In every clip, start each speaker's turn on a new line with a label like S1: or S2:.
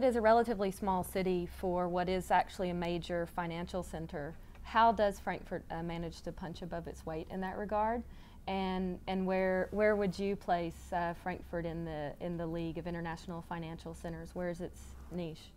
S1: is a relatively small city for what is actually a major financial center. How does Frankfurt manage to punch above its weight in that regard? And where would you place Frankfurt in the league of international financial centers? Where is its niche?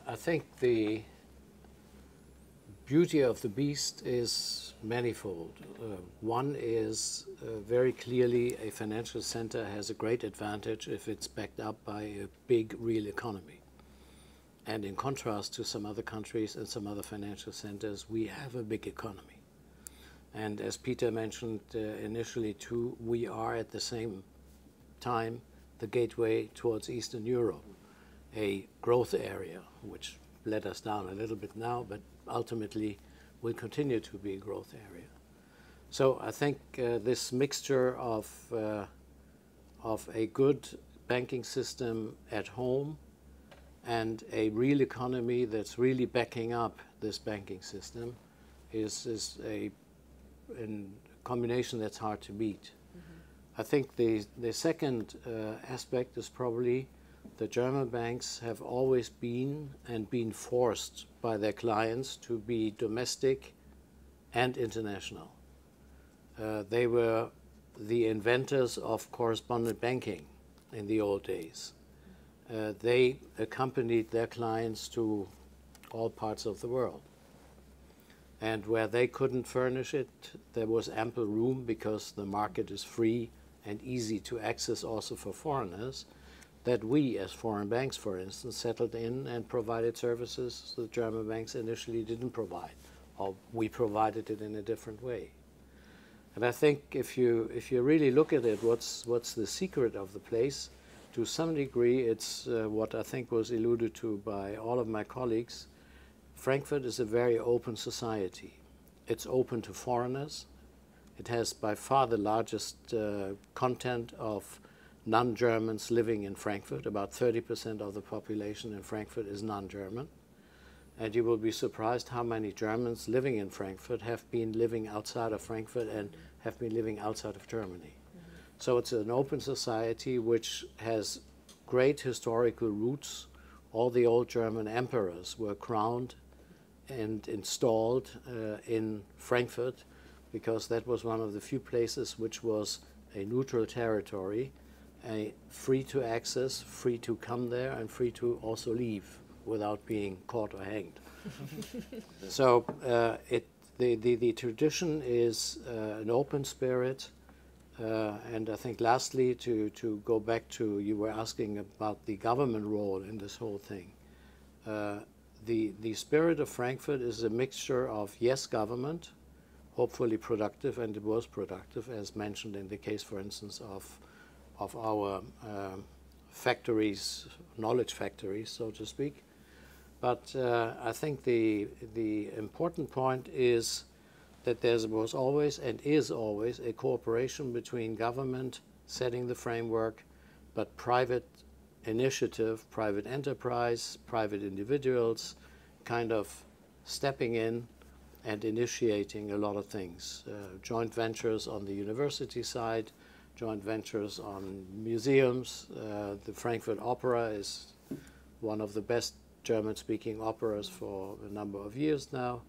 S2: I think the beauty of the beast is manifold. One is very clearly a financial center has a great advantage if it's backed up by a big real economy. And in contrast to some other countries and some other financial centers, we have a big economy. And as Peter mentioned initially too, we are at the same time the gateway towards Eastern Europe, a growth area, which let us down a little bit now, but ultimately will continue to be a growth area. So I think this mixture of a good banking system at home and a real economy that's really backing up this banking system is a combination that's hard to beat. I think the second aspect is probably the German banks have always been and been forced by their clients to be domestic and international. They were the inventors of correspondent banking in the old days. They accompanied their clients to all parts of the world. And where they couldn't furnish it, there was ample room because the market is free and easy to access also for foreigners, that we as foreign banks, for instance, settled in and provided services the German banks initially didn't provide, or we provided it in a different way. And I think if you really look at it, what's the secret of the place? To some degree, it's what I think was alluded to by all of my colleagues. Frankfurt is a very open society. It's open to foreigners. It has by far the largest content of non-Germans living in Frankfurt. About 30% of the population in Frankfurt is non-German. And you will be surprised how many Germans living in Frankfurt have been living outside of Frankfurt and have been living outside of Germany. So it's an open society which has great historical roots. All the old German emperors were crowned and installed in Frankfurt because that was one of the few places which was a neutral territory, free to access, free to come there, and free to also leave without being caught or hanged. So the tradition is an open spirit. And I think lastly, to go back to, you were asking about the government role in this whole thing. The spirit of Frankfurt is a mixture of, yes, government, hopefully productive, and it was productive, as mentioned in the case, for instance, of our factories, knowledge factories, so to speak. But I think the important point is that there was always and is always a cooperation between government setting the framework, but private initiative, private enterprise, private individuals kind of stepping in and initiating a lot of things. Joint ventures on the university side, joint ventures on museums. The Frankfurt Opera is one of the best German-speaking operas for a number of years now.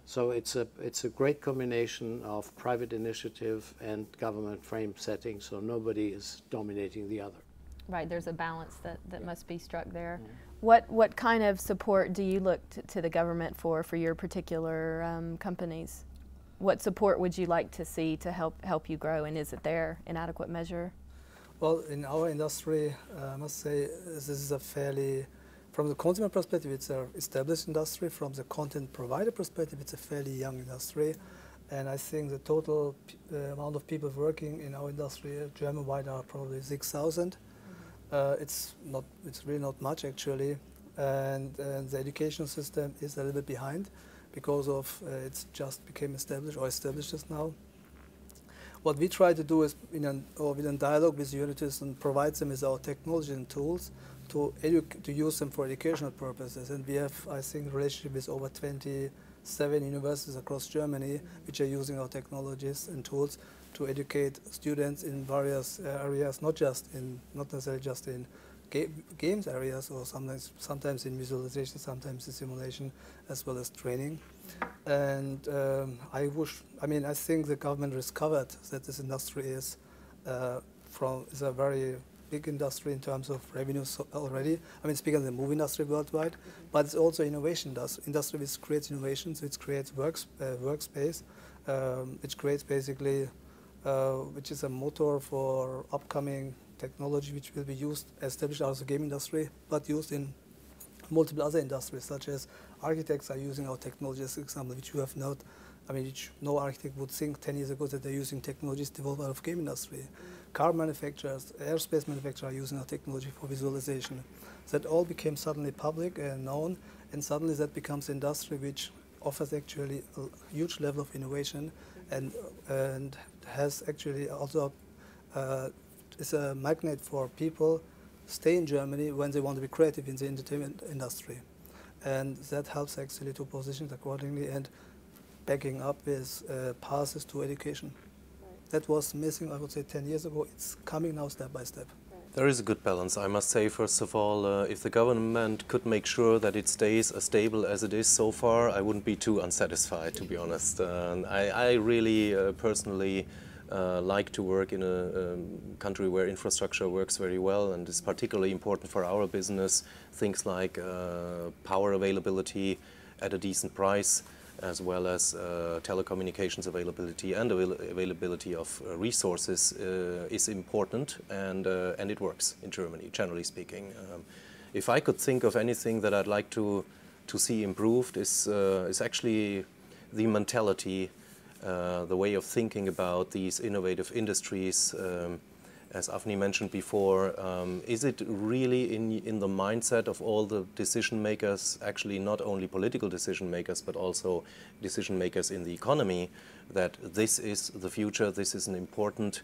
S2: So it's a great combination of private initiative and government frame setting, so nobody is dominating the other.
S1: Right, there's a balance that must be struck there.
S2: Mm-hmm.
S1: What kind of support do you look to the government for your particular companies? What support would you like to see to help you grow, and is it there in adequate measure?
S3: Well, in our industry, I must say this is a fairly, from the consumer perspective, it's an established industry. From the content provider perspective, it's a fairly young industry. And I think the total amount of people working in our industry, German-wide, are probably 6,000. It's really not much, actually. And the education system is a little bit behind because of it's just became established or established just now. What we try to do is, within dialogue with universities, and provide them with our technology and tools to use them for educational purposes. And we have, I think, a relationship with over 27 universities across Germany, which are using our technologies and tools to educate students in various areas, not necessarily just in games areas, or sometimes in visualization, sometimes in simulation, as well as training. And I think the government discovered that this industry is a very big industry in terms of revenues already. I mean, speaking of the movie industry worldwide, but it's also innovation industry which creates innovations, which creates workspace, which creates basically, which is a motor for upcoming technology which will be used, established out of the game industry, but used in multiple other industries, such as architects are using our technology, as an example, which you have not, which no architect would think 10 years ago that they're using technologies developed out of game industry. Car manufacturers, aerospace manufacturers are using our technology for visualization. That all became suddenly public and known, and suddenly that becomes an industry which offers actually a huge level of innovation, and has actually also is a magnet for people stay in Germany when they want to be creative in the entertainment industry. And that helps actually to position it accordingly and backing up with passes to education. Right. That was missing, I would say, 10 years ago. It's coming now step by step. Right.
S4: There is a good balance, I must say. First of all, if the government could make sure that it stays as stable as it is so far, I wouldn't be too unsatisfied, to be honest. I really personally like to work in a country where infrastructure works very well, and is particularly important for our business. Things like power availability at a decent price, as well as telecommunications availability and availability of resources is important, and it works in Germany, generally speaking. If I could think of anything that I'd like to see improved, is actually the mentality, the way of thinking about these innovative industries. As Avni mentioned before, is it really in the mindset of all the decision makers, actually not only political decision makers, but also decision makers in the economy, that this is the future, this is an important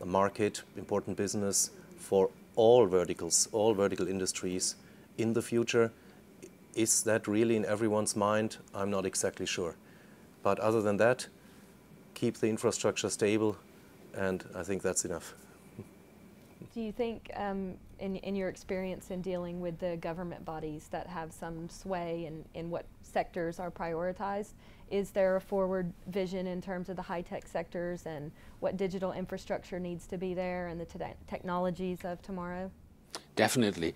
S4: market, important business for all verticals, all vertical industries in the future? Is that really in everyone's mind? I'm not exactly sure. But other than that, keep the infrastructure stable, and I think that's enough.
S1: Do you think, in your experience in dealing with the government bodies that have some sway in what sectors are prioritized, is there a forward vision in terms of the high-tech sectors and what digital infrastructure needs to be there and the technologies of tomorrow?
S5: Definitely.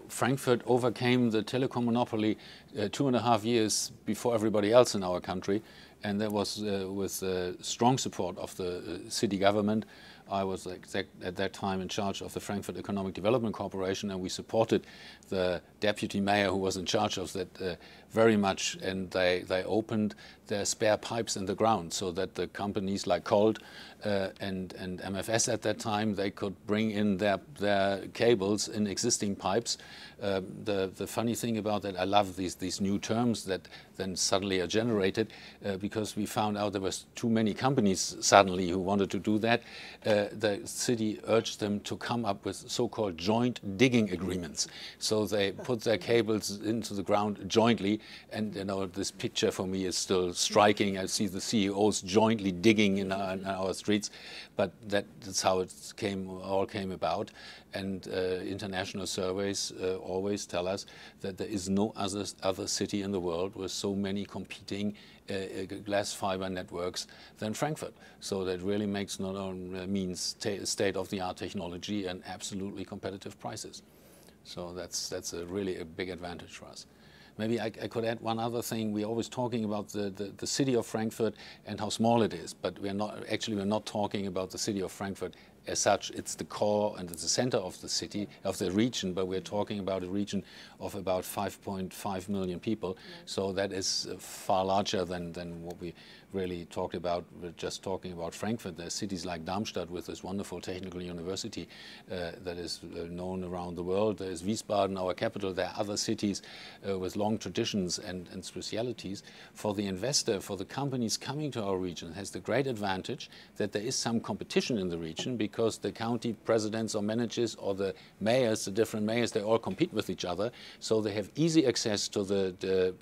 S5: Frankfurt overcame the telecom monopoly 2.5 years before everybody else in our country, and that was with strong support of the city government. I was at that time in charge of the Frankfurt Economic Development Corporation, and we supported the deputy mayor who was in charge of that very much, and they opened their spare pipes in the ground so that the companies like Colt and MFS at that time, they could bring in their cables in existing pipes. The funny thing about that, I love these new terms that then suddenly are generated, because we found out there was too many companies suddenly who wanted to do that. The city urged them to come up with so-called joint digging agreements. So they put their cables into the ground jointly, and this picture for me is still striking. I see the CEOs jointly digging in our streets, but that's how it all came about. And international surveys always tell us that there is no other city in the world with so many competing glass fiber networks than Frankfurt. So that really means state-of-the-art technology and absolutely competitive prices. So that's really a big advantage for us. Maybe I could add one other thing. We're always talking about the city of Frankfurt and how small it is, but we're not talking about the city of Frankfurt as such. It's the core and it's the center of the city, of the region, but we're talking about a region of about 5.5 million people. So that is far larger than what we really talked about. We're just talking about Frankfurt. There's cities like Darmstadt with this wonderful technical university that is known around the world. There's Wiesbaden, our capital. There are other cities with long traditions and specialities. For the investor, for the companies coming to our region, has the great advantage that there is some competition in the region, because because the county presidents or managers or the mayors, the different mayors, they all compete with each other. So they have easy access to the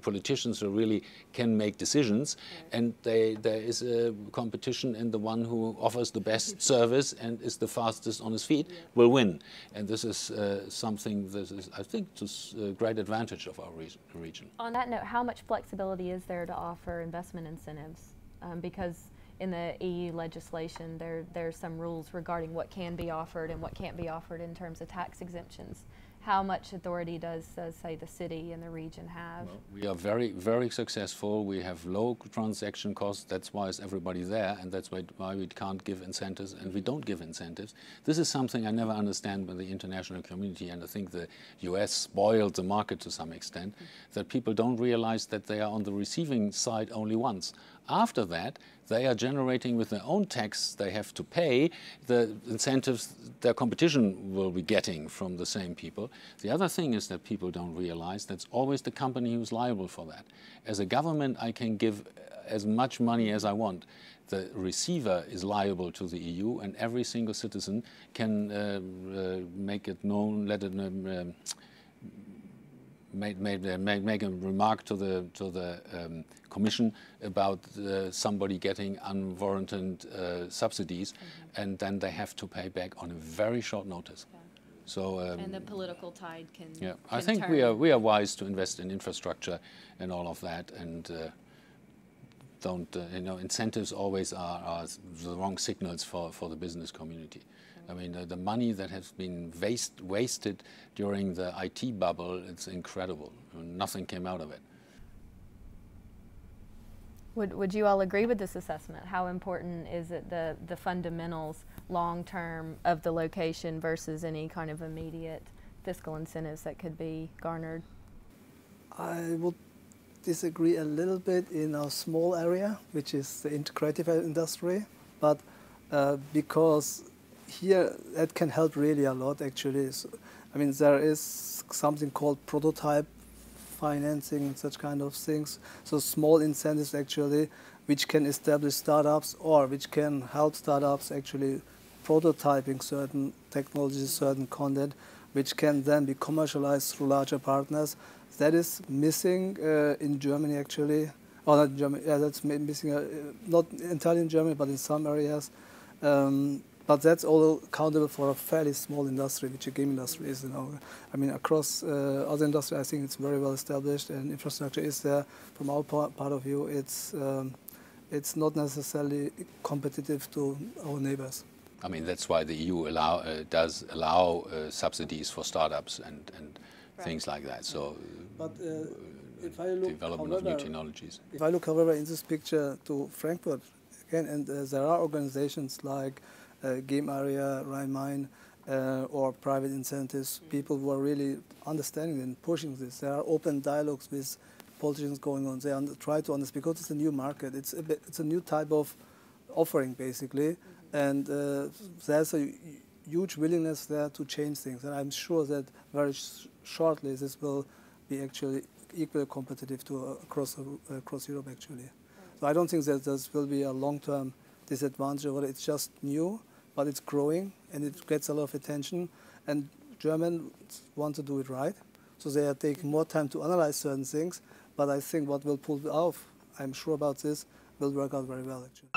S5: politicians who really can make decisions, and there is a competition, and the one who offers the best service and is the fastest on his feet will win. And this is something that is, I think, to a great advantage of our region.
S1: On that note, how much flexibility is there to offer investment incentives? Because in the EU legislation, there's some rules regarding what can be offered and what can't be offered in terms of tax exemptions. How much authority does, say, the city and the region have?
S5: Well, we are very, very successful. We have low transaction costs. That's why is everybody there, and that's why we can't give incentives, and we don't give incentives. This is something I never understand with the international community, and I think the US spoiled the market to some extent, that people don't realize that they are on the receiving side only once. After that, they are generating with their own tax they have to pay the incentives their competition will be getting from the same people. The other thing is that people don't realize that's always the company who's liable for that. As a government, I can give as much money as I want. The receiver is liable to the EU, and every single citizen can make it known, let it make a remark to the Commission about somebody getting unwarranted subsidies, and then they have to pay back on a very short notice.
S1: Yeah.
S5: So
S1: and the political tide can.
S5: Yeah,
S1: can
S5: I think
S1: turn.
S5: we are wise to invest in infrastructure and all of that, and don't incentives always are the wrong signals for the business community. I mean, the money that has been wasted during the IT bubble, it's incredible. Nothing came out of it.
S1: Would you all agree with this assessment? How important is it the fundamentals long-term of the location versus any kind of immediate fiscal incentives that could be garnered?
S3: I would disagree a little bit in a small area, which is the integrative industry, but because here that can help really a lot actually. So, I mean, there is something called prototype financing and such kind of things. So small incentives actually, which can establish startups or which can help startups actually prototyping certain technologies, certain content, which can then be commercialized through larger partners. That is missing in Germany actually. Oh, not in Germany. Yeah, that's missing. Not entirely in Germany, but in some areas. But that's all accountable for a fairly small industry, which a game industry is. I mean, across other industries, I think it's very well established, and infrastructure is there. From our part of view, it's not necessarily competitive to our neighbors.
S5: I mean, that's why the EU does allow subsidies for startups and things like that. So,
S3: but if I look,
S5: development of new technologies.
S3: If I look, however, in this picture to Frankfurt again, and there are organizations like GmbH, or private incentives, people who are really understanding and pushing this. There are open dialogues with politicians going on. They try to understand, because it's a new market. It's a new type of offering, basically, and there's a huge willingness there to change things. And I'm sure that very shortly this will be actually equally competitive to across Europe, actually. So I don't think that there will be a long-term disadvantage of it. It's just new, but it's growing and it gets a lot of attention. And Germans want to do it right, so they are taking more time to analyze certain things. But I think what will pull it off, I'm sure about this, will work out very well, actually.